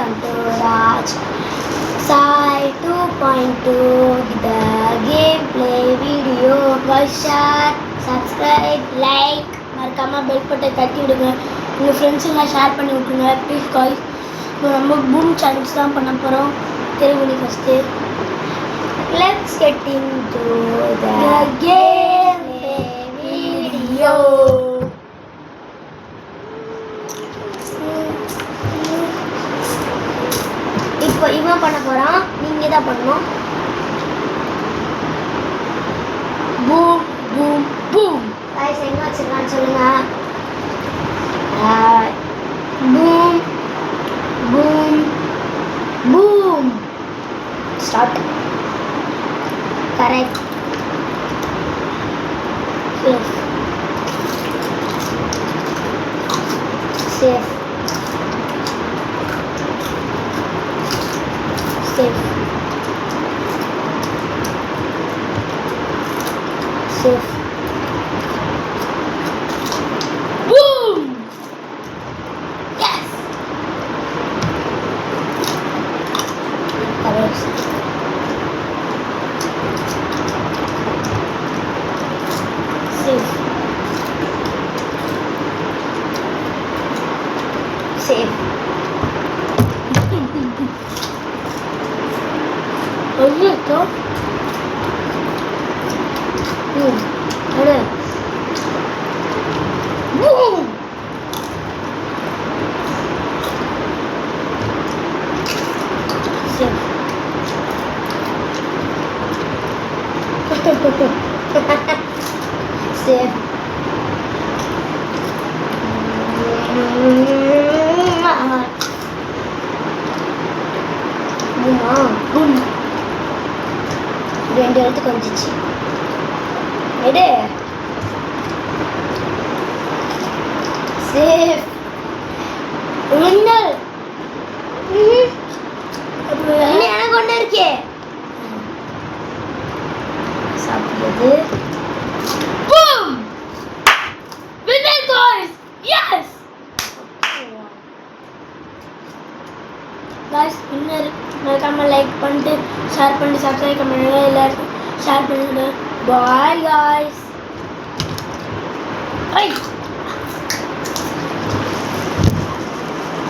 welcome to Raj Sai 2.2 the gameplay video. Guys, share, subscribe, like, மறக்காம bell பட்டனை தட்டி விடுங்க. உங்க ஃப்ரெண்ட்ஸ் எல்லாம் ஷேர் பண்ணி விட்டுருங்க ப்ளீஸ் guys. இப்போ நம்ம பூம் சேலஞ்ச் தான் பண்ண போறோம். தெலுங்குல first let's get into the gameplay video. இப்போ இவன் பண்ண போறான், நீங்க தான் பண்ணணும். Boom boom boom. गाइस எங்க வச்சிருக்கான்னு சொல்லுங்க. Boom boom boom. Start. Correct. Safe safe safe safe boom yes correct safe safe Oye, ada. Boom. Safe. Safe. Boom. ரெண்டு எழுத்துக்கு வந்துச்சு. எடு. சேஃப். வின்னர். இன்னும் எனக்கு ஒன்று இருக்கே. சாப்பிடுறது. Boom. Winner guys. Yes. Guys winner மறக்காம லைக் பண்ணிட்டு ஷேர் பண்ணி சப்ஸ்கிரைப் பண்ணுங்க. எல்லாருக்கும் ஷேர் பண்ணுங்க. Bye guys. பை.